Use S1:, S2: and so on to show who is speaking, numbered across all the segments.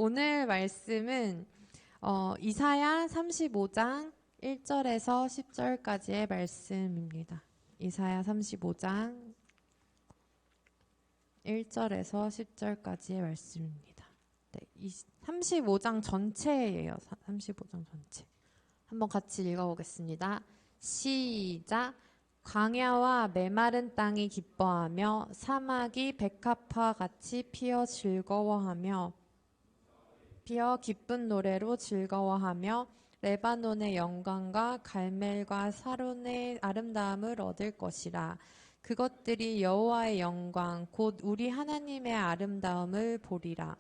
S1: 오늘 말씀은 이사야 35장 1절에서 10절까지의 말씀입니다. 이사야 35장 1절에서 10절까지의 말씀입니다. 네, 35장 전체예요. 35장 전체. 한번 같이 읽어보겠습니다. 시작. 광야와 메마른 땅이 기뻐하며 사막이 백합화 같이 피어 기쁜 노래로 즐거워하며 레바논의 영광과 갈멜과 사론의 아름다움을 얻을 것이라. 그것들이 여호와의 영광 곧 우리 하나님의 아름다움을 보리라.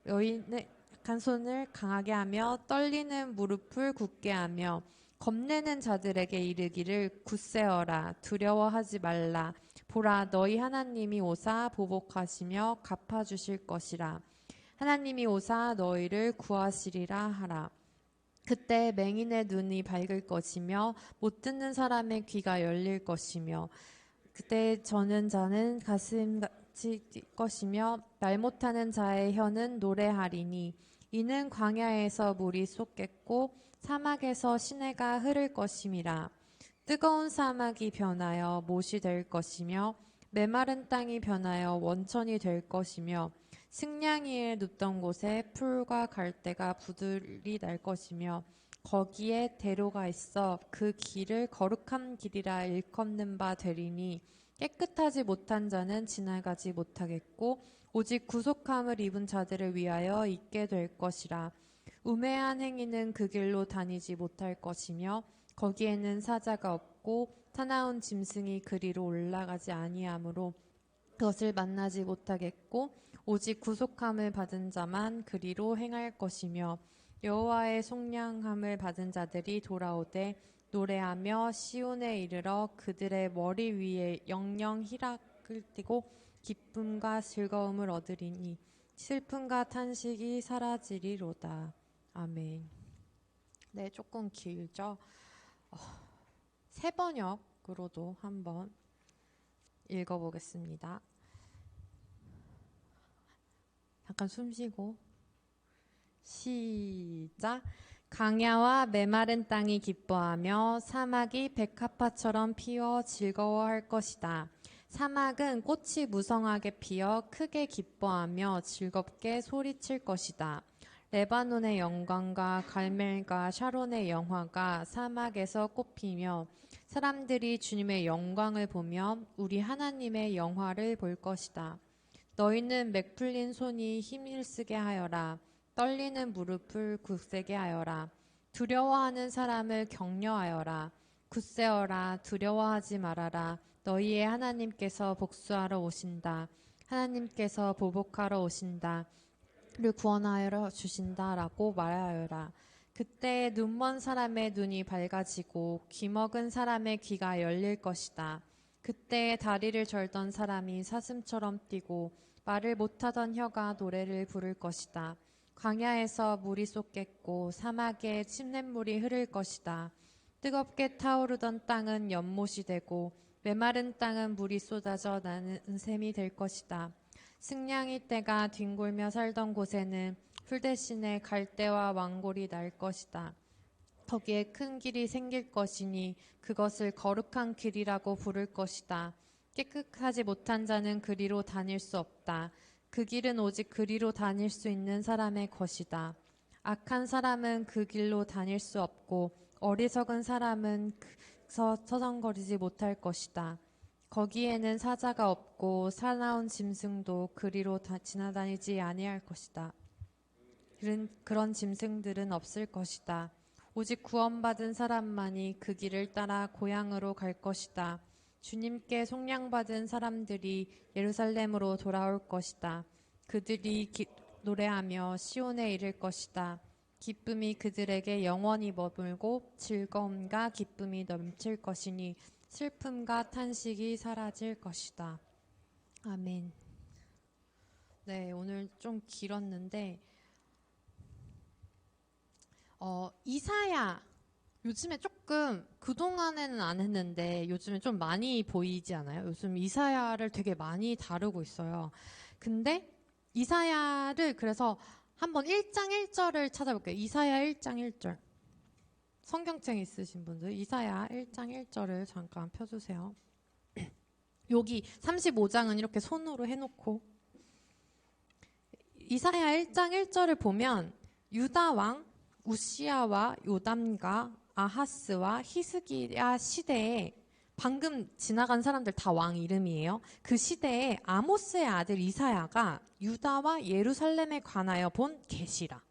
S1: 여인의 약한 손을 강하게 하며 떨리는 무릎을 굳게 하며 겁내는 자들에게 이르기를 굳세어라 두려워하지 말라. 보라 너희 하나님이 오사 보복하시며 갚아주실 것이라. 하나님이 오사 너희를 구하시리라 하라. 그때 맹인의 눈이 밝을 것이며 못 듣는 사람의 귀가 열릴 것이며 그때 저는 자는 가슴같이 뛸 것이며 말 못하는 자의 혀는 노래하리니 이는 광야에서 물이 쏟겠고 사막에서 시내가 흐를 것임이라. 뜨거운 사막이 변하여 못이 될 것이며 메마른 땅이 변하여 원천이 될 것이며 승냥이에 눕던 곳에 풀과 갈대가 부들이 날 것이며 거기에 대로가 있어 그 길을 거룩한 길이라 일컫는 바 되리니 깨끗하지 못한 자는 지나가지 못하겠고 오직 구속함을 입은 자들을 위하여 있게 될 것이라. 우매한 행위는 그 길로 다니지 못할 것이며 거기에는 사자가 없고 사나운 짐승이 그리로 올라가지 아니하므로 그것을 만나지 못하겠고 오직 구속함을 받은 자만 그리로 행할 것이며 여호와의 속량함을 받은 자들이 돌아오되 노래하며 시온에 이르러 그들의 머리 위에 영영 희락을 띠고 기쁨과 즐거움을 얻으리니 슬픔과 탄식이 사라지리로다. 아멘. 네, 조금 길죠? 세 번역으로도 한번 읽어보겠습니다. 잠깐 숨 쉬고 시작. 광야와 메마른 땅이 기뻐하며 사막이 백합화처럼 피어 즐거워할 것이다. 사막은 꽃이 무성하게 피어 크게 기뻐하며 즐겁게 소리칠 것이다. 레바논의 영광과 갈멜과 샤론의 영화가 사막에서 꽃피며 사람들이 주님의 영광을 보며 우리 하나님의 영화를 볼 것이다. 너희는 맥 풀린 손이 힘을 쓰게 하여라. 떨리는 무릎을 굳세게 하여라. 두려워하는 사람을 격려하여라. 굳세어라. 두려워하지 말아라. 너희의 하나님께서 복수하러 오신다. 하나님께서 보복하러 오신다. 를 구원하여 주신다라고 말하여라. 그때 눈먼 사람의 눈이 밝아지고 귀먹은 사람의 귀가 열릴 것이다. 그때 다리를 절던 사람이 사슴처럼 뛰고 말을 못하던 혀가 노래를 부를 것이다. 광야에서 물이 쏟겠고 사막에 침냇물이 흐를 것이다. 뜨겁게 타오르던 땅은 연못이 되고 메마른 땅은 물이 쏟아져 나는 샘이 될 것이다. 승냥이 떼가 뒹굴며 살던 곳에는 풀 대신에 갈대와 왕골이 날 것이다. 거기에 큰 길이 생길 것이니 그것을 거룩한 길이라고 부를 것이다. 깨끗하지 못한 자는 그리로 다닐 수 없다. 그 길은 오직 그리로 다닐 수 있는 사람의 것이다. 악한 사람은 그 길로 다닐 수 없고 어리석은 사람은 서성거리지 못할 것이다. 거기에는 사자가 없고 사나운 짐승도 그리로 지나다니지 아니할 것이다. 그런 짐승들은 없을 것이다. 오직 구원받은 사람만이 그 길을 따라 고향으로 갈 것이다. 주님께 속량받은 사람들이 예루살렘으로 돌아올 것이다. 그들이 노래하며 시온에 이를 것이다. 기쁨이 그들에게 영원히 머물고 즐거움과 기쁨이 넘칠 것이니 슬픔과 탄식이 사라질 것이다. 아멘. 네, 오늘 좀 길었는데 이사야 요즘에 조금 그동안에는 안 했는데 요즘에 좀 많이 보이지 않아요? 요즘 이사야를 되게 많이 다루고 있어요. 근데 이사야를 그래서 한번 1장 1절을 찾아볼게요. 이사야 1장 1절. 성경책 있으신 분들 이사야 1장 1절을 잠깐 펴주세요. 여기 35장은 이렇게 손으로 해놓고 이사야 1장 1절을 보면 유다 왕 우시야와 요담과 아하스와 히스기야 시대에 방금 지나간 사람들 다 왕 이름이에요. 그 시대에 아모스의 아들 이사야가 유다와 예루살렘에 관하여 본 계시라.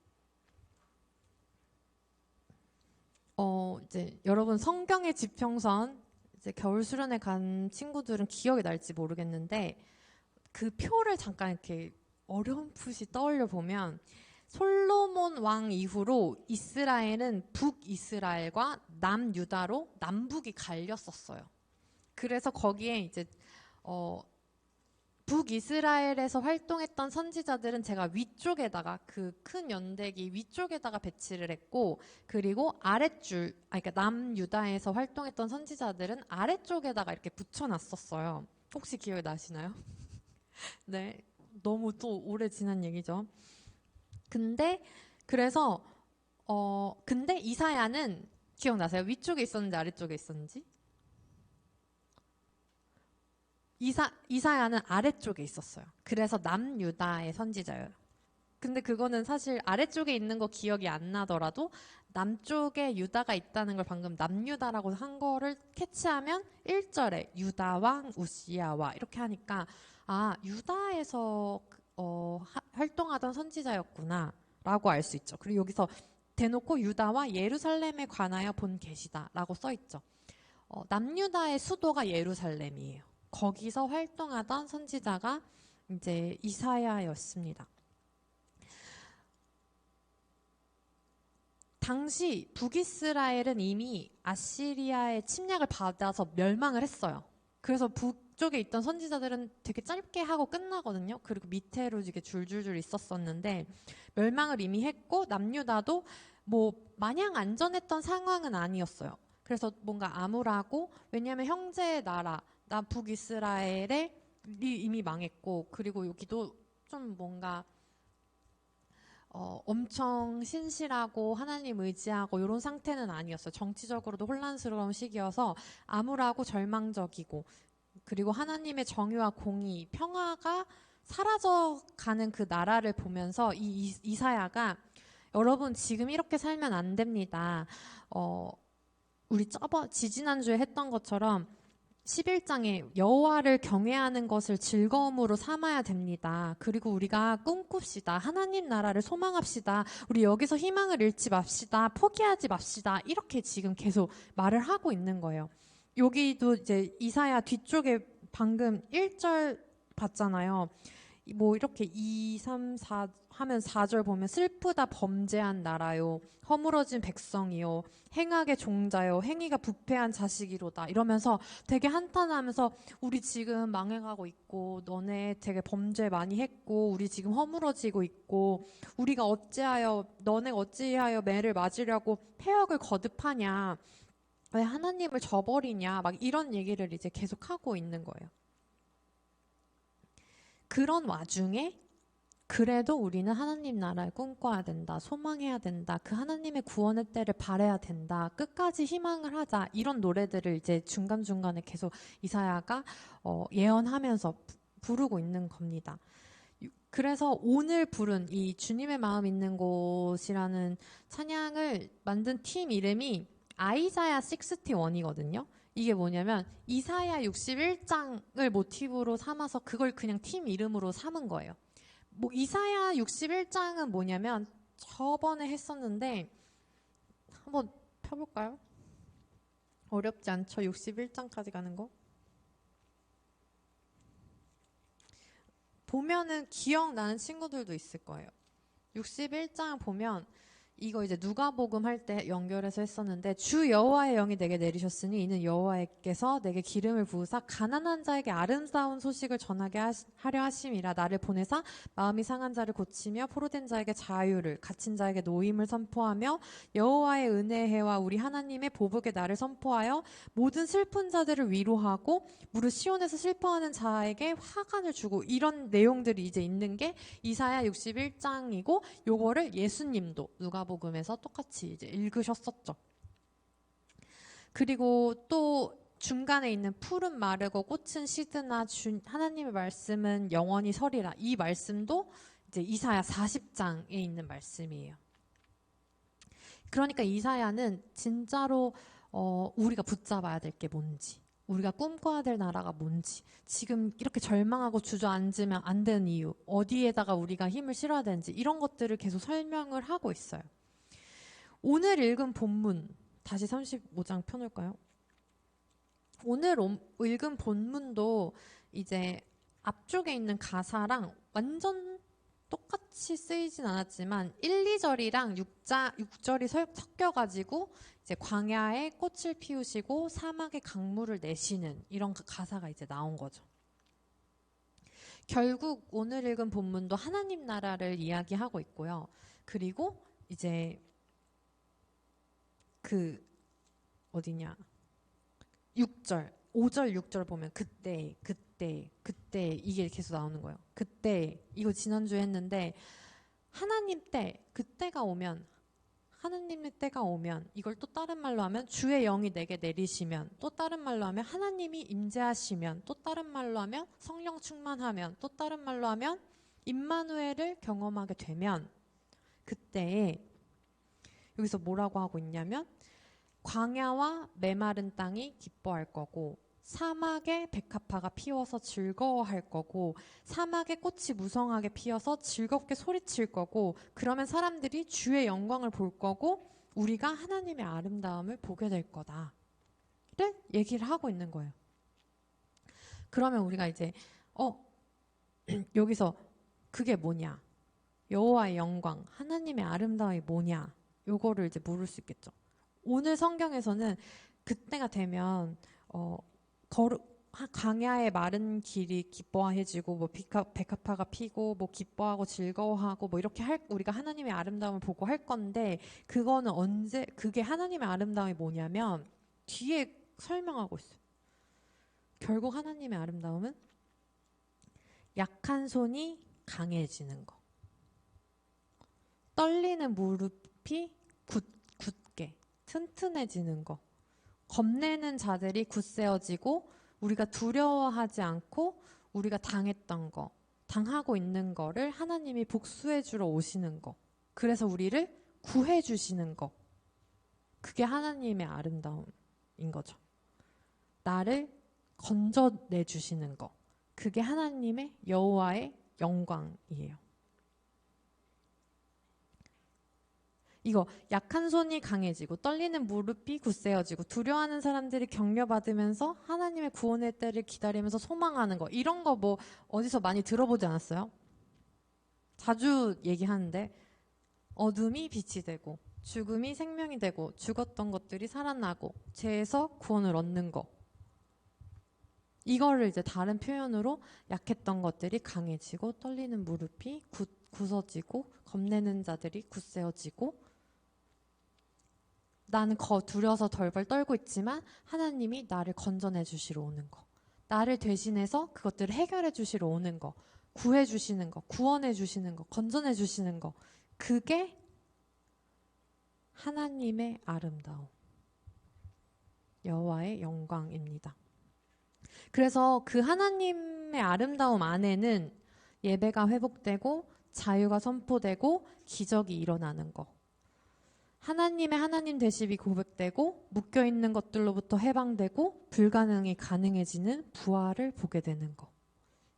S1: 이제 여러분 성경의 지평선 이제 겨울 수련회 간 친구들은 기억이 날지 모르겠는데 그 표를 잠깐 이렇게 어렴풋이 떠올려 보면 솔로몬 왕 이후로 이스라엘은 북이스라엘과 남유다로 남북이 갈렸었어요. 그래서 거기에 이제 북이스라엘에서 활동했던 선지자들은 제가 위쪽에다가 그 큰 연대기 위쪽에다가 배치를 했고, 그리고 아랫줄, 그러니까 남유다에서 활동했던 선지자들은 아래쪽에다가 이렇게 붙여놨었어요. 혹시 기억이 나시나요? 네, 너무 또 오래 지난 얘기죠. 그래서 근데 이사야는 기억나세요? 위쪽에 있었는지 아래쪽에 있었는지? 이사야는 아래쪽에 있었어요. 그래서 남유다의 선지자예요. 근데 그거는 사실 아래쪽에 있는 거 기억이 안 나더라도 남쪽에 유다가 있다는 걸 방금 남유다라고 한 거를 캐치하면 1절에 유다 왕 우시야와 이렇게 하니까 아, 유다에서 활동하던 선지자였구나 라고 알 수 있죠. 그리고 여기서 대놓고 유다와 예루살렘에 관하여 본 계시다 라고 써 있죠. 남유다의 수도가 예루살렘이에요. 거기서 활동하던 선지자가 이제 이사야였습니다. 당시 북이스라엘은 이미 아시리아의 침략을 받아서 멸망을 했어요. 그래서 북쪽에 있던 선지자들은 되게 짧게 하고 끝나거든요. 그리고 밑에로 이게 줄줄줄 있었었는데 멸망을 이미 했고 남유다도 뭐 마냥 안전했던 상황은 아니었어요. 그래서 뭔가 암울하고, 왜냐하면 형제의 나라 북이스라엘에 이미 망했고, 그리고 여기도 좀 뭔가 엄청 신실하고 하나님 의지하고 이런 상태는 아니었어요. 정치적으로도 혼란스러운 시기여서 암울하고 절망적이고, 그리고 하나님의 정의와 공의, 평화가 사라져가는 그 나라를 보면서 이사야가 여러분 지금 이렇게 살면 안 됩니다. 우리 지지난주에 했던 것처럼 11장에 여호와를 경외하는 것을 즐거움으로 삼아야 됩니다. 그리고 우리가 꿈꿉시다. 하나님 나라를 소망합시다. 우리 여기서 희망을 잃지 맙시다. 포기하지 맙시다. 이렇게 지금 계속 말을 하고 있는 거예요. 여기도 이제 이사야 뒤쪽에 방금 1절 봤잖아요. 뭐 이렇게 2, 3, 4 하면 4절 보면 슬프다 범죄한 나라요, 허물어진 백성이요, 행악의 종자요, 행위가 부패한 자식이로다 이러면서 되게 한탄하면서 우리 지금 망해가고 있고 너네 되게 범죄 많이 했고 우리 지금 허물어지고 있고 우리가 어찌하여 너네 어찌하여 매를 맞으려고 패역을 거듭하냐, 왜 하나님을 저버리냐, 막 이런 얘기를 이제 계속하고 있는 거예요. 그런 와중에 그래도 우리는 하나님 나라를 꿈꿔야 된다, 소망해야 된다, 그 하나님의 구원의 때를 바라야 된다, 끝까지 희망을 하자, 이런 노래들을 이제 중간중간에 계속 이사야가 예언하면서 부르고 있는 겁니다. 그래서 오늘 부른 이 주님의 마음 있는 곳이라는 찬양을 만든 팀 이름이 아이사야 61이거든요. 이게 뭐냐면 이사야 61장을 모티브로 삼아서 그걸 그냥 팀 이름으로 삼은 거예요. 뭐 이사야 61장은 뭐냐면 저번에 했었는데 한번 펴볼까요? 어렵지 않죠? 61장까지 가는 거? 보면은 기억나는 친구들도 있을 거예요. 61장 보면 이거 이제 누가복음 할 때 연결해서 했었는데 주 여호와의 영이 내게 내리셨으니 이는 여호와께서 내게 기름을 부으사 가난한 자에게 아름다운 소식을 전하게 하려 하심이라. 나를 보내사 마음이 상한 자를 고치며 포로된 자에게 자유를, 갇힌 자에게 노임을 선포하며 여호와의 은혜의 해와 우리 하나님의 보복의 날을 선포하여 모든 슬픈 자들을 위로하고 무릇 시온에서 슬퍼하는 자에게 화관을 주고, 이런 내용들이 이제 있는 게 이사야 61장이고 요거를 예수님도 누가복음에서 똑같이 이제 읽으셨었죠. 그리고 또 중간에 있는 풀은 마르고 꽃은 시드나 하나님의 말씀은 영원히 서리라. 이 말씀도 이제 이사야 40장에 있는 말씀이에요. 그러니까 이사야는 진짜로 우리가 붙잡아야 될 게 뭔지, 우리가 꿈꿔야 될 나라가 뭔지, 지금 이렇게 절망하고 주저앉으면 안 되는 이유, 어디에다가 우리가 힘을 실어야 되는지, 이런 것들을 계속 설명을 하고 있어요. 오늘 읽은 본문, 다시 35장 펴놓을까요? 오늘 읽은 본문도 이제 앞쪽에 있는 가사랑 완전 똑같이 쓰이진 않았지만 1, 2절이랑 6절이 섞여가지고 이제 광야에 꽃을 피우시고 사막에 강물을 내시는 이런 가사가 이제 나온 거죠. 결국 오늘 읽은 본문도 하나님 나라를 이야기하고 있고요. 그리고 이제 그 어디냐 6절, 5절, 6절 보면 그때 이게 계속 나오는 거예요. 그때, 이거 지난주에 했는데 하나님 때, 그때가 오면, 하나님의 때가 오면, 이걸 또 다른 말로 하면 주의 영이 내게 내리시면, 또 다른 말로 하면 하나님이 임재하시면, 또 다른 말로 하면 성령 충만하면, 또 다른 말로 하면 임마누엘을 경험하게 되면, 그때 여기서 뭐라고 하고 있냐면 광야와 메마른 땅이 기뻐할 거고 사막에 백합화가 피어서 즐거워할 거고 사막에 꽃이 무성하게 피어서 즐겁게 소리칠 거고, 그러면 사람들이 주의 영광을 볼 거고 우리가 하나님의 아름다움을 보게 될 거다를 얘기를 하고 있는 거예요. 그러면 우리가 이제 여기서 그게 뭐냐, 여호와의 영광, 하나님의 아름다움이 뭐냐, 요거를 이제 물을 수 있겠죠. 오늘 성경에서는 그때가 되면 광야의 마른 길이 기뻐해지고 뭐 백합화가 피고 뭐 기뻐하고 즐거워하고 뭐 이렇게 우리가 하나님의 아름다움을 보고 할 건데, 그거는 언제, 그게 하나님의 아름다움이 뭐냐면 뒤에 설명하고 있어요. 결국 하나님의 아름다움은 약한 손이 강해지는 거, 떨리는 무릎이 굳게 튼튼해지는 거, 겁내는 자들이 굳세어지고 우리가 두려워하지 않고 우리가 당했던 거, 당하고 있는 거를 하나님이 복수해 주러 오시는 거, 그래서 우리를 구해 주시는 거, 그게 하나님의 아름다움인 거죠. 나를 건져내 주시는 거, 그게 하나님의 여호와의 영광이에요. 이거 약한 손이 강해지고 떨리는 무릎이 굳세어지고 두려워하는 사람들이 격려받으면서 하나님의 구원의 때를 기다리면서 소망하는 거, 이런 거 뭐 어디서 많이 들어보지 않았어요? 자주 얘기하는데 어둠이 빛이 되고 죽음이 생명이 되고 죽었던 것들이 살아나고 죄에서 구원을 얻는 거, 이거를 이제 다른 표현으로 약했던 것들이 강해지고 떨리는 무릎이 굳어지고 겁내는 자들이 굳세어지고, 나는 두려워서 덜덜 떨고 있지만 하나님이 나를 건져내 주시러 오는 거, 나를 대신해서 그것들을 해결해 주시러 오는 거, 구해 주시는 거, 구원해 주시는 거, 건져내 주시는 거, 그게 하나님의 아름다움, 여호와의 영광입니다. 그래서 그 하나님의 아름다움 안에는 예배가 회복되고 자유가 선포되고 기적이 일어나는 거, 하나님의 하나님 되심이 고백되고 묶여있는 것들로부터 해방되고 불가능이 가능해지는 부활을 보게 되는 거,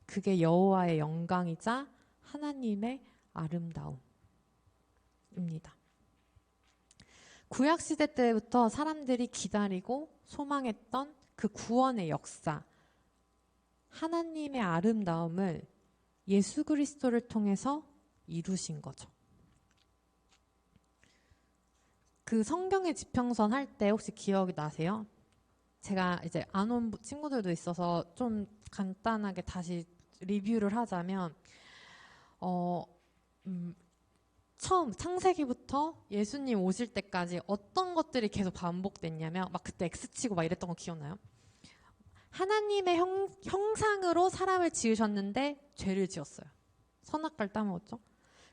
S1: 그게 여호와의 영광이자 하나님의 아름다움입니다. 구약시대 때부터 사람들이 기다리고 소망했던 그 구원의 역사, 하나님의 아름다움을 예수 그리스도를 통해서 이루신 거죠. 그 성경의 지평선 할 때 혹시 기억이 나세요? 제가 이제 안 온 친구들도 있어서 좀 간단하게 다시 리뷰를 하자면, 처음 창세기부터 예수님 오실 때까지 어떤 것들이 계속 반복됐냐면, 막 그때 X치고 막 이랬던 거 기억나요? 하나님의 형상으로 사람을 지으셨는데 죄를 지었어요. 선악과를 따먹었죠.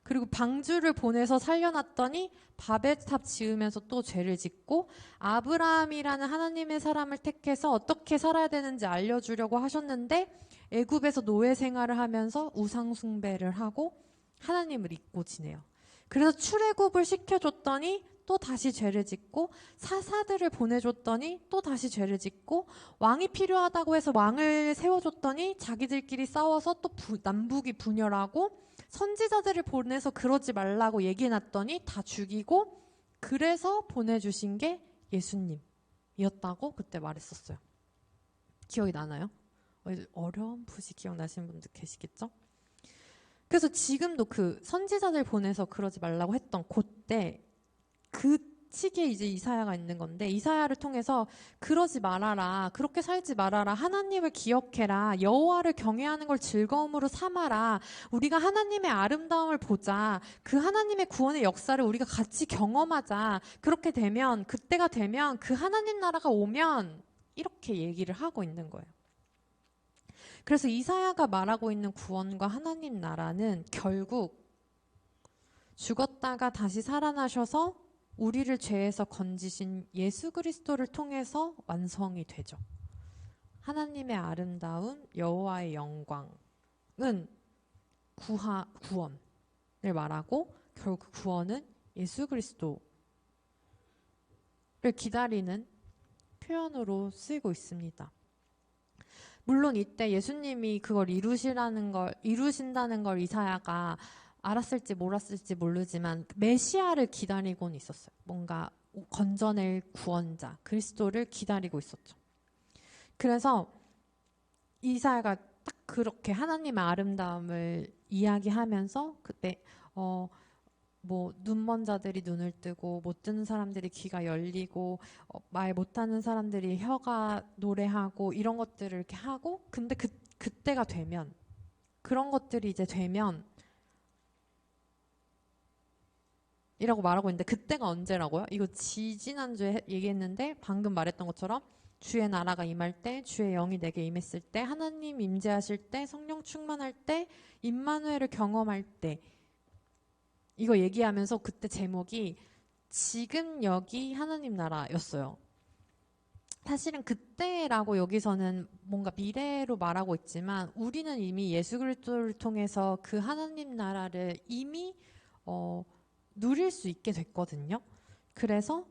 S1: 그리고 방주를 보내서 살려놨더니 바벨탑 지으면서 또 죄를 짓고, 아브라함이라는 하나님의 사람을 택해서 어떻게 살아야 되는지 알려주려고 하셨는데 애굽에서 노예 생활을 하면서 우상 숭배를 하고 하나님을 잊고 지내요. 그래서 출애굽을 시켜줬더니 또 다시 죄를 짓고, 사사들을 보내줬더니 또 다시 죄를 짓고, 왕이 필요하다고 해서 왕을 세워줬더니 자기들끼리 싸워서 또 남북이 분열하고, 선지자들을 보내서 그러지 말라고 얘기해놨더니 다 죽이고, 그래서 보내주신 게 예수님이었다고 그때 말했었어요. 기억이 나나요? 어렴풋이 기억나시는 분들 계시겠죠? 그래서 지금도 그 선지자들 보내서 그러지 말라고 했던 그때 그 시기에 이제 이사야가 있는 건데, 이사야를 통해서 그러지 말아라, 그렇게 살지 말아라, 하나님을 기억해라, 여호와를 경외하는 걸 즐거움으로 삼아라, 우리가 하나님의 아름다움을 보자, 그 하나님의 구원의 역사를 우리가 같이 경험하자, 그렇게 되면, 그때가 되면 그 하나님 나라가 오면, 이렇게 얘기를 하고 있는 거예요. 그래서 이사야가 말하고 있는 구원과 하나님 나라는 결국 죽었다가 다시 살아나셔서 우리를 죄에서 건지신 예수 그리스도를 통해서 완성이 되죠. 하나님의 아름다움, 여호와의 영광은 구원을 말하고, 결국 구원은 예수 그리스도를 기다리는 표현으로 쓰이고 있습니다. 물론 이때 예수님이 그걸 이루신다는 걸 이사야가 알았을지 몰랐을지 모르지만 메시아를 기다리고는 있었어요. 뭔가 건져낼 구원자 그리스도를 기다리고 있었죠. 그래서 이사야가 딱 그렇게 하나님의 아름다움을 이야기하면서 그때 뭐 눈먼 자들이 눈을 뜨고 못 듣는 사람들이 귀가 열리고 말 못하는 사람들이 혀가 노래하고 이런 것들을 이렇게 하고, 근데 그때가 되면, 그런 것들이 이제 되면 이라고 말하고 있는데, 그때가 언제라고요? 이거 지지난주에 얘기했는데 방금 말했던 것처럼 주의 나라가 임할 때, 주의 영이 내게 임했을 때, 하나님 임재하실 때, 성령 충만할 때, 임마누엘을 경험할 때, 이거 얘기하면서 그때 제목이 지금 여기 하나님 나라였어요. 사실은 그때라고 여기서는 뭔가 미래로 말하고 있지만, 우리는 이미 예수 그리스도를 통해서 그 하나님 나라를 이미 누릴 수 있게 됐거든요. 그래서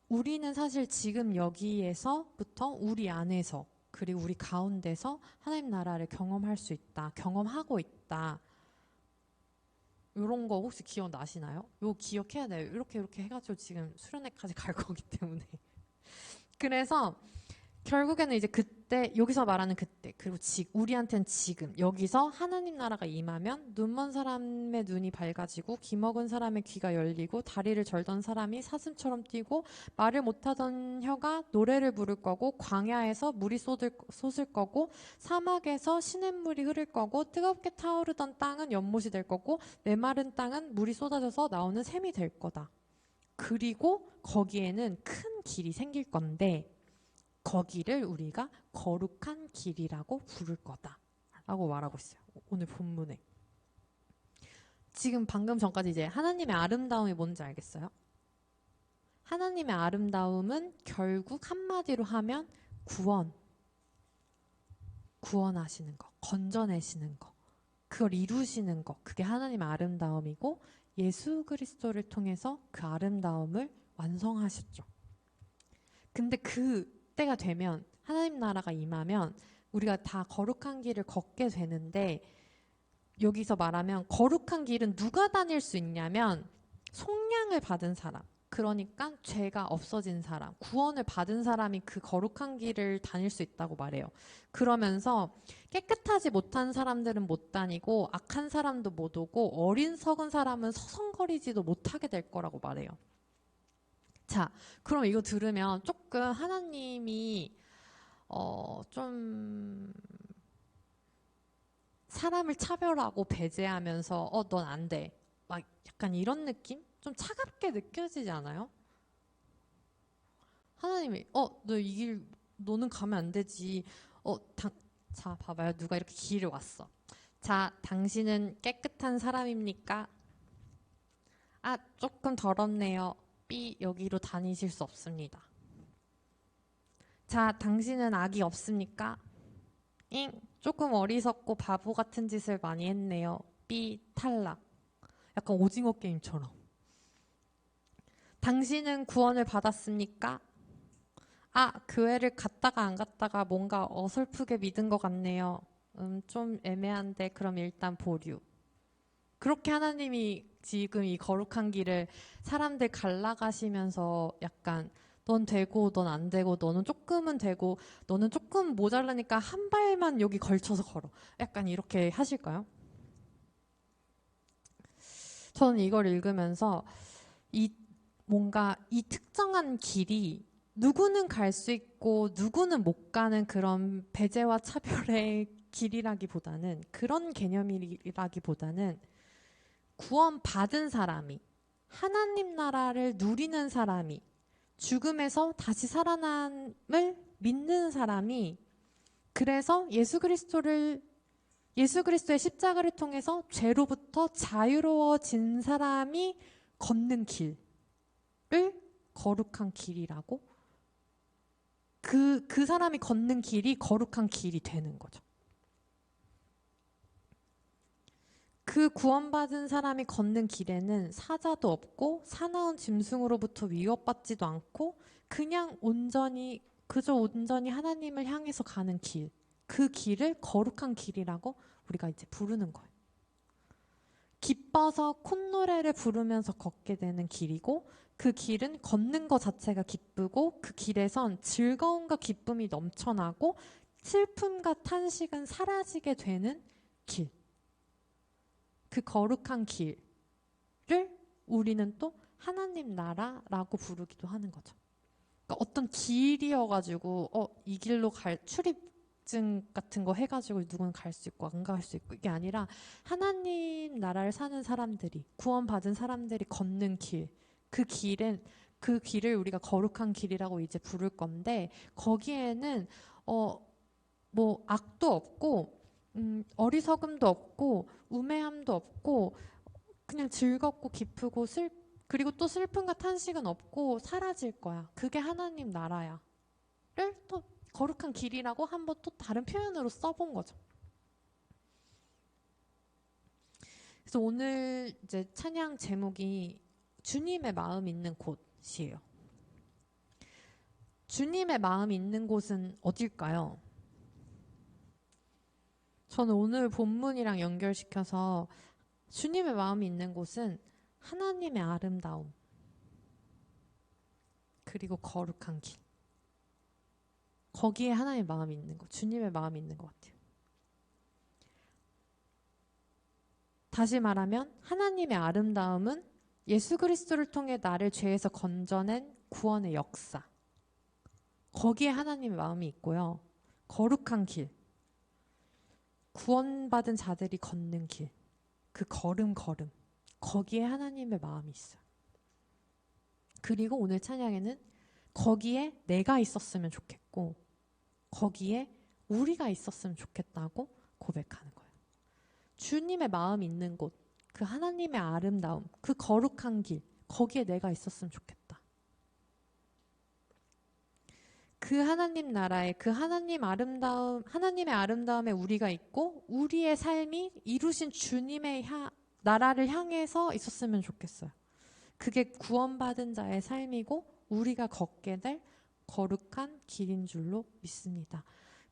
S1: 우리는 사실 지금 여기에서부터 우리 안에서, 그리고 우리 가운데서 하나님 나라를 경험할 수 있다, 경험하고 있다. 이런 거 혹시 기억나시나요? 이거 기억해야 돼요. 이렇게 해가지고 지금 수련회까지 갈 거기 때문에. 그래서 결국에는 이제 그때, 여기서 말하는 그때, 그리고 우리한테는 지금 여기서 하나님 나라가 임하면 눈먼 사람의 눈이 밝아지고, 귀먹은 사람의 귀가 열리고, 다리를 절던 사람이 사슴처럼 뛰고, 말을 못하던 혀가 노래를 부를 거고, 광야에서 물이 솟을 거고, 사막에서 시냇물이 흐를 거고, 뜨겁게 타오르던 땅은 연못이 될 거고, 메마른 땅은 물이 쏟아져서 나오는 샘이 될 거다. 그리고 거기에는 큰 길이 생길 건데 거기를 우리가 거룩한 길이라고 부를 거다 라고 말하고 있어요. 오늘 본문에. 지금 방금 전까지 이제 하나님의 아름다움이 뭔지 알겠어요? 하나님의 아름다움은 결국 한마디로 하면 구원하시는 거, 건져내시는 거, 그걸 이루시는 거, 그게 하나님의 아름다움이고, 예수 그리스도를 통해서 그 아름다움을 완성하셨죠. 근데 그때가 되면, 하나님 나라가 임하면 우리가 다 거룩한 길을 걷게 되는데, 여기서 말하면 거룩한 길은 누가 다닐 수 있냐면 속량을 받은 사람, 그러니까 죄가 없어진 사람, 구원을 받은 사람이 그 거룩한 길을 다닐 수 있다고 말해요. 그러면서 깨끗하지 못한 사람들은 못 다니고, 악한 사람도 못 오고, 어린 썩은 사람은 서성거리지도 못하게 될 거라고 말해요. 자, 그럼 이거 들으면 조금 하나님이 좀 사람을 차별하고 배제하면서 넌 안 돼. 막 약간 이런 느낌? 좀 차갑게 느껴지지 않아요? 하나님이 너 이 길 너는 가면 안 되지. 자, 봐봐요. 누가 이렇게 길을 왔어. 자, 당신은 깨끗한 사람입니까? 아, 조금 더럽네요. B, 여기로 다니실 수 없습니다. 자, 당신은 악이 없습니까? 잉, 조금 어리석고 바보 같은 짓을 많이 했네요. B, 탈락. 약간 오징어 게임처럼. 당신은 구원을 받았습니까? 아, 교회를 갔다가 안 갔다가 뭔가 어설프게 믿은 것 같네요. 좀 애매한데 그럼 일단 보류. 그렇게 하나님이 지금 이 거룩한 길을 사람들 갈라가시면서 약간 넌 되고 넌 안 되고 너는 조금은 되고 너는 조금 모자라니까 한 발만 여기 걸쳐서 걸어. 약간 이렇게 하실까요? 저는 이걸 읽으면서 이 뭔가 이 특정한 길이 누구는 갈 수 있고 누구는 못 가는 그런 배제와 차별의 길이라기보다는 그런 개념이라기보다는 구원받은 사람이 하나님 나라를 누리는 사람이 죽음에서 다시 살아남을 믿는 사람이 그래서 예수 그리스도의 십자가를 통해서 죄로부터 자유로워진 사람이 걷는 길을 거룩한 길이라고 그 사람이 걷는 길이 거룩한 길이 되는 거죠. 그 구원받은 사람이 걷는 길에는 사자도 없고 사나운 짐승으로부터 위협받지도 않고 그냥 그저 온전히 하나님을 향해서 가는 길. 그 길을 거룩한 길이라고 우리가 이제 부르는 거예요. 기뻐서 콧노래를 부르면서 걷게 되는 길이고 그 길은 걷는 것 자체가 기쁘고 그 길에선 즐거움과 기쁨이 넘쳐나고 슬픔과 탄식은 사라지게 되는 길. 그 거룩한 길을 우리는 또 하나님 나라라고 부르기도 하는 거죠. 그러니까 어떤 길이어가지고 이 길로 갈 출입증 같은 거 해가지고 누구는 갈 수 있고 안 갈 수 있고 이게 아니라 하나님 나라를 사는 사람들이 구원받은 사람들이 걷는 길, 그 길을 우리가 거룩한 길이라고 이제 부를 건데 거기에는 뭐 악도 없고 어리석음도 없고 우매함도 없고 그냥 즐겁고 기쁘고 그리고 또 슬픔과 탄식은 없고 사라질 거야. 그게 하나님 나라야. 를 또 거룩한 길이라고 한번 또 다른 표현으로 써본 거죠. 그래서 오늘 이제 찬양 제목이 주님의 마음 있는 곳이에요. 주님의 마음 있는 곳은 어딜까요? 저는 오늘 본문이랑 연결시켜서 주님의 마음이 있는 곳은 하나님의 아름다움 그리고 거룩한 길 거기에 하나님의 마음이 있는 것 주님의 마음이 있는 것 같아요. 다시 말하면 하나님의 아름다움은 예수 그리스도를 통해 나를 죄에서 건져낸 구원의 역사 거기에 하나님의 마음이 있고요. 거룩한 길 구원받은 자들이 걷는 길 그 걸음 거기에 하나님의 마음이 있어요. 그리고 오늘 찬양에는 거기에 내가 있었으면 좋겠고 거기에 우리가 있었으면 좋겠다고 고백하는 거예요. 주님의 마음 있는 곳, 그 하나님의 아름다움, 그 거룩한 길 거기에 내가 있었으면 좋겠다. 그 하나님 나라에 그 하나님의 아름다움에 우리가 있고 우리의 삶이 이루신 주님의 나라를 향해서 있었으면 좋겠어요. 그게 구원받은 자의 삶이고 우리가 걷게 될 거룩한 길인 줄로 믿습니다.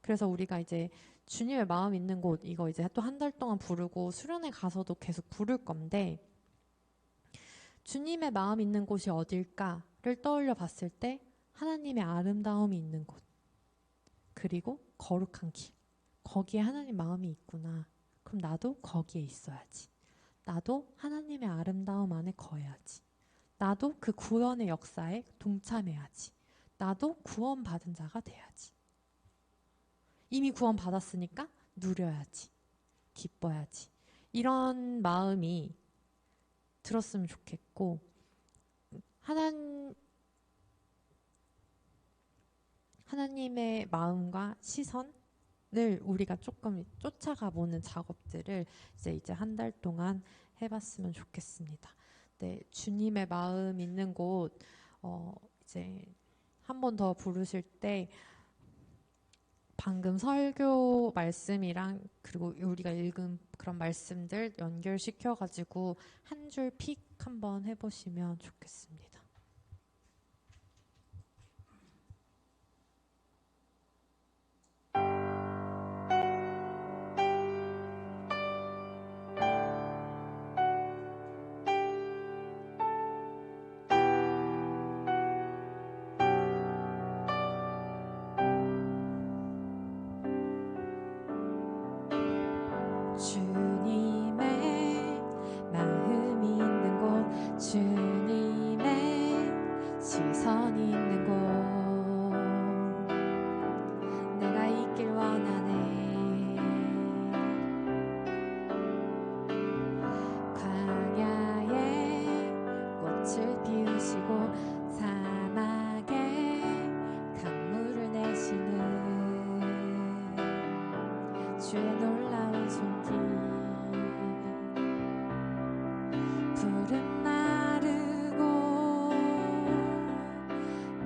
S1: 그래서 우리가 이제 주님의 마음 있는 곳 이거 이제 또 한 달 동안 부르고 수련회 가서도 계속 부를 건데 주님의 마음 있는 곳이 어딜까를 떠올려 봤을 때 하나님의 아름다움이 있는 곳 그리고 거룩한 길 거기에 하나님 마음이 있구나. 그럼 나도 거기에 있어야지. 나도 하나님의 아름다움 안에 거해야지. 나도 그 구원의 역사에 동참해야지. 나도 구원받은 자가 돼야지. 이미 구원받았으니까 누려야지. 기뻐야지. 이런 마음이 들었으면 좋겠고, 하나님의 마음과 시선을 우리가 조금 쫓아가 보는 작업들을 이제 한 달 동안 해봤으면 좋겠습니다. 네, 주님의 마음 있는 곳, 이제 한 번 더 부르실 때 방금 설교 말씀이랑 그리고 우리가 읽은 그런 말씀들 연결시켜가지고 한 줄 픽 한번 해보시면 좋겠습니다. 주님의 마음 있는 곳, 주님의 시선 있는 곳, 내가 있길 원하네. 광야에 꽃을 피우시고 사막에 강물을 내시는 주의 놀라운 손길. 푸른 마르고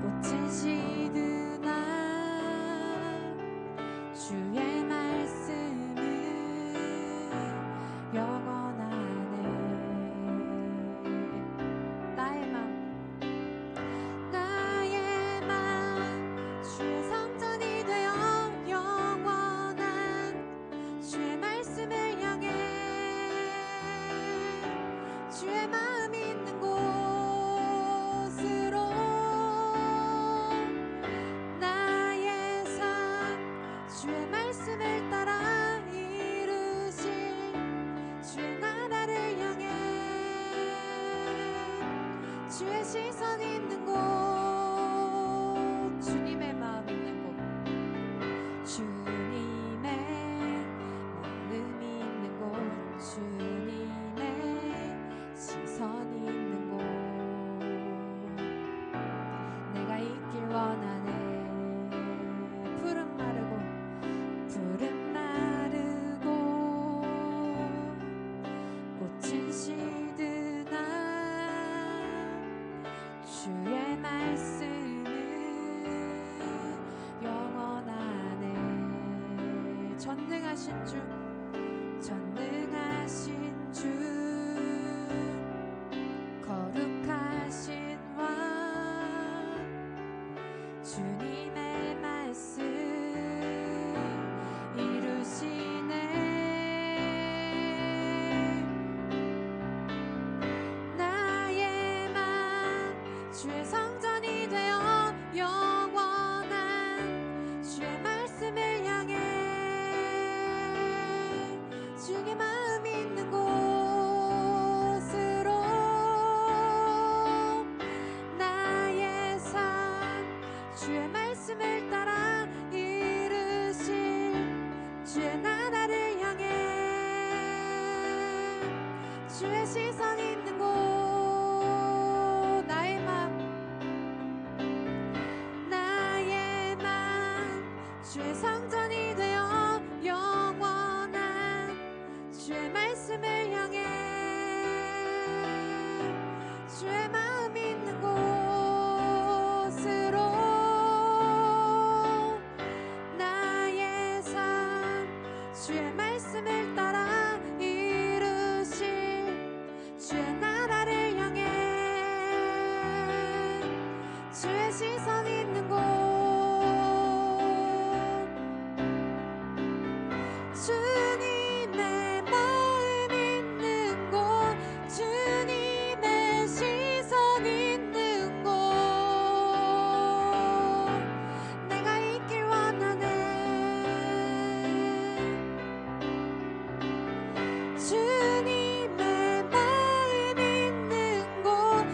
S1: 꽃은 시드나 주의 말씀은 영원하네. 나의 맘 주의 성전이 되어 영원한 주의 말씀을 향해 주의 마음 있는 곳으로 나의 삶 주의 말씀을 따라 이루실 주의 나라를 향해 주의 시선 있는 곳, 주님의 마음 있는 곳, 주님의 마음이 있는 곳, 주님의 시선이 있는 곳, 내가 있길 원하네. 푸른 마르고 꽃은 시드나 주의 말씀은 영원하네. 전능하신 주, 전능하신 주, 거룩하신 왕, 주님의 말씀 이루시네. 나의 맘 주의 성전이 되어 영원한 주의 말씀을 향해 주의 마음 있는 곳으로 나의 삶 주의 말씀을 따라 이루실 주의 나라를 향해 주의 시선 있는 곳, 나의 맘 주의 성전이 되어 영원한 주의 말씀을 향해 주의 마음 있는 곳으로 나의 삶 주의 말씀을 따라 이루실 주의 나라를 향해 주의 시선 있는 곳, 주님의 마음 있는 곳, 주님의 시선 있는 곳, 내가 있길 원하네. 주님의 마음 있는 곳,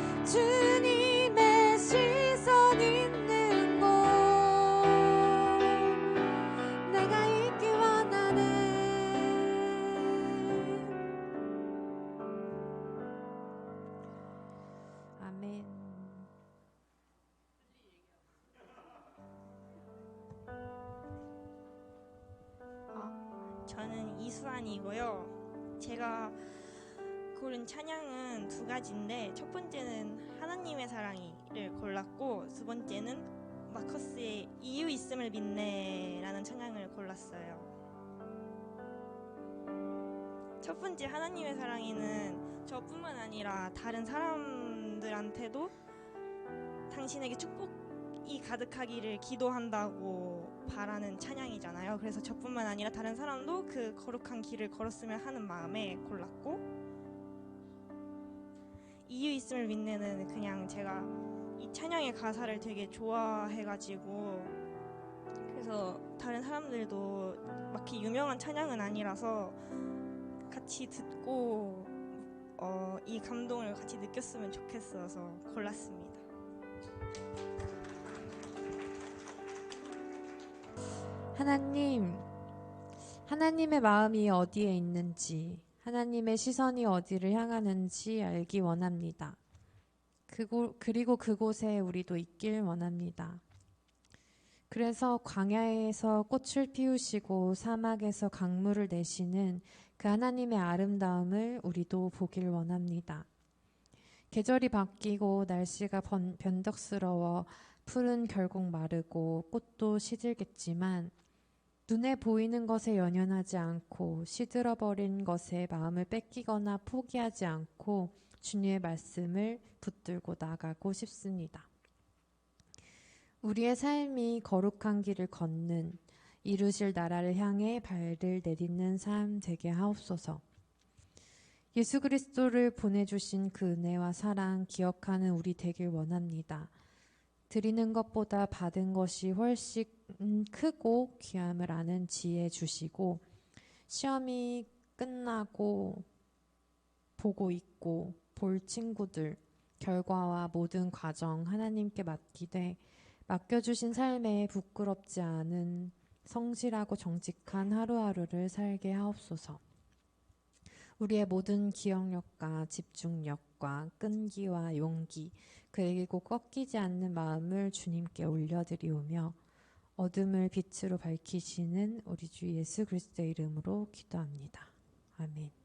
S2: 저는 이수환이고요. 제가 고른 찬양은 두 가지인데 첫 번째는 하나님의 사랑이를 골랐고 두 번째는 마커스의 이유 있음을 믿네라는 찬양을 골랐어요. 첫 번째 하나님의 사랑이는 저뿐만 아니라 다른 사람들한테도 당신에게 축복이 가득하기를 기도한다고 바라는 찬양이잖아요. 그래서 저뿐만 아니라 다른 사람도 그 거룩한 길을 걸었으면 하는 마음에 골랐고, 이유 있음을 믿네는 그냥 제가 이 찬양의 가사를 되게 좋아해가지고, 그래서 다른 사람들도 막 이렇게 유명한 찬양은 아니라서 같이 듣고 이 감동을 같이 느꼈으면 좋겠어서 골랐습니다.
S1: 하나님의 마음이 어디에 있는지, 하나님의 시선이 어디를 향하는지 알기 원합니다. 그리고 그곳에 우리도 있길 원합니다. 그래서 광야에서 꽃을 피우시고 사막에서 강물을 내시는 그 하나님의 아름다움을 우리도 보길 원합니다. 계절이 바뀌고 날씨가 변덕스러워 풀은 결국 마르고 꽃도 시들겠지만 눈에 보이는 것에 연연하지 않고 시들어버린 것에 마음을 뺏기거나 포기하지 않고 주님의 말씀을 붙들고 나가고 싶습니다. 우리의 삶이 거룩한 길을 걷는 이루실 나라를 향해 발을 내딛는 삶 되게 하옵소서. 예수 그리스도를 보내주신 그 은혜와 사랑 기억하는 우리 되길 원합니다. 드리는 것보다 받은 것이 훨씬 크고 귀함을 아는 지혜 주시고, 시험이 끝나고 보고 있고 볼 친구들 결과와 모든 과정 하나님께 맡기되 맡겨주신 삶에 부끄럽지 않은 성실하고 정직한 하루하루를 살게 하옵소서. 우리의 모든 기억력과 집중력과 끈기와 용기 그리고 꺾이지 않는 마음을 주님께 올려드리오며 어둠을 빛으로 밝히시는 우리 주 예수 그리스도의 이름으로 기도합니다. 아멘.